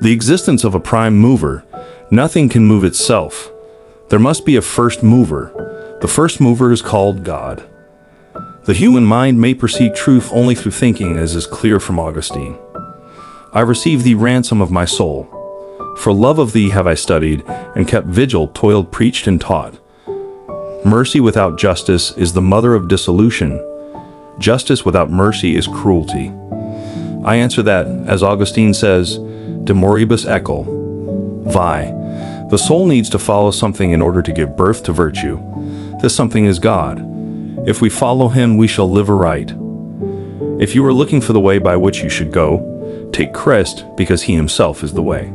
the existence of a prime mover. Nothing can move itself. There must be a first mover. The first mover is called God. The human mind may perceive truth only through thinking, as is clear from Augustine. I received thee, ransom of my soul. For love of thee have I studied, and kept vigil, toiled, preached, and taught. Mercy without justice is the mother of dissolution. Justice without mercy is cruelty. I answer that, as Augustine says, de moribus eccl. Vi. The soul needs to follow something in order to give birth to virtue. This something is God. If we follow him, we shall live aright. If you are looking for the way by which you should go, take Christ, because he himself is the way.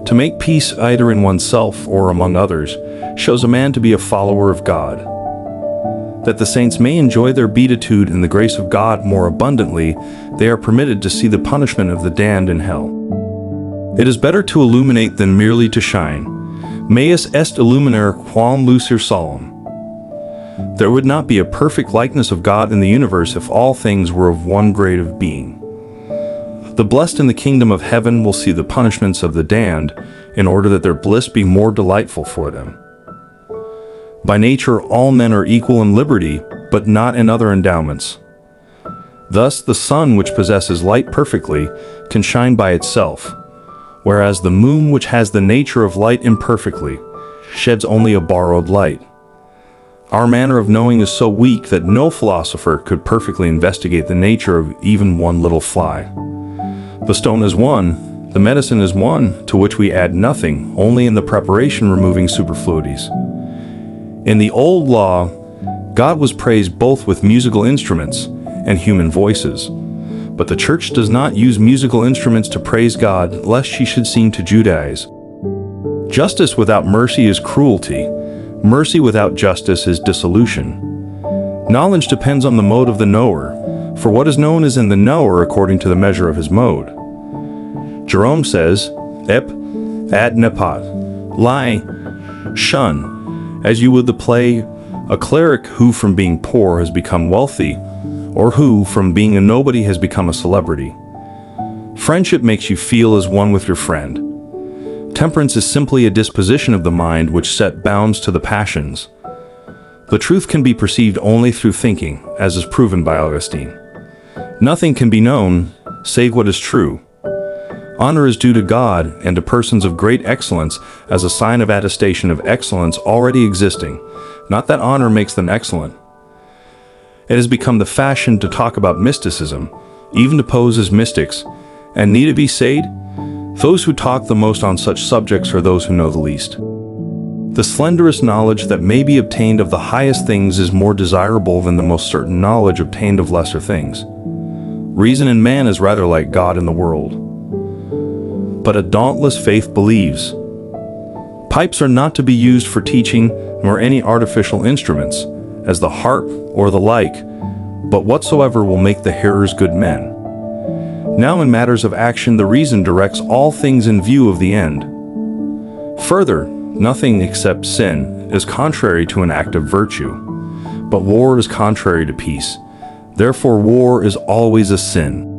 To make peace either in oneself or among others shows a man to be a follower of God. That the saints may enjoy their beatitude in the grace of God more abundantly, they are permitted to see the punishment of the damned in hell. It is better to illuminate than merely to shine. Meus est illuminare quam lucer solum. There would not be a perfect likeness of God in the universe if all things were of one grade of being. The blessed in the kingdom of heaven will see the punishments of the damned, in order that their bliss be more delightful for them. By nature all men are equal in liberty, but not in other endowments. Thus the sun, which possesses light perfectly, can shine by itself, whereas the moon, which has the nature of light imperfectly, sheds only a borrowed light. Our manner of knowing is so weak that no philosopher could perfectly investigate the nature of even one little fly. The stone is one, the medicine is one, to which we add nothing, only in the preparation removing superfluities. In the old law, God was praised both with musical instruments and human voices. But the church does not use musical instruments to praise God, lest she should seem to Judaize. Justice without mercy is cruelty. Mercy without justice is dissolution. Knowledge depends on the mode of the knower, for what is known is in the knower according to the measure of his mode. Jerome says, ep ad nepat, lie, shun, as you would the play, a cleric who from being poor has become wealthy, or who from being a nobody has become a celebrity. Friendship makes you feel as one with your friend. Temperance is simply a disposition of the mind which set bounds to the passions. The truth can be perceived only through thinking, as is proven by Augustine. Nothing can be known, save what is true. Honor is due to God and to persons of great excellence as a sign of attestation of excellence already existing, not that honor makes them excellent. It has become the fashion to talk about mysticism, even to pose as mystics, and need it be said? Those who talk the most on such subjects are those who know the least. The slenderest knowledge that may be obtained of the highest things is more desirable than the most certain knowledge obtained of lesser things. Reason in man is rather like God in the world. But a dauntless faith believes. Pipes are not to be used for teaching, nor any artificial instruments, as the harp or the like, but whatsoever will make the hearers good men. Now in matters of action the reason directs all things in view of the end. Further, nothing except sin is contrary to an act of virtue, but war is contrary to peace. Therefore war is always a sin.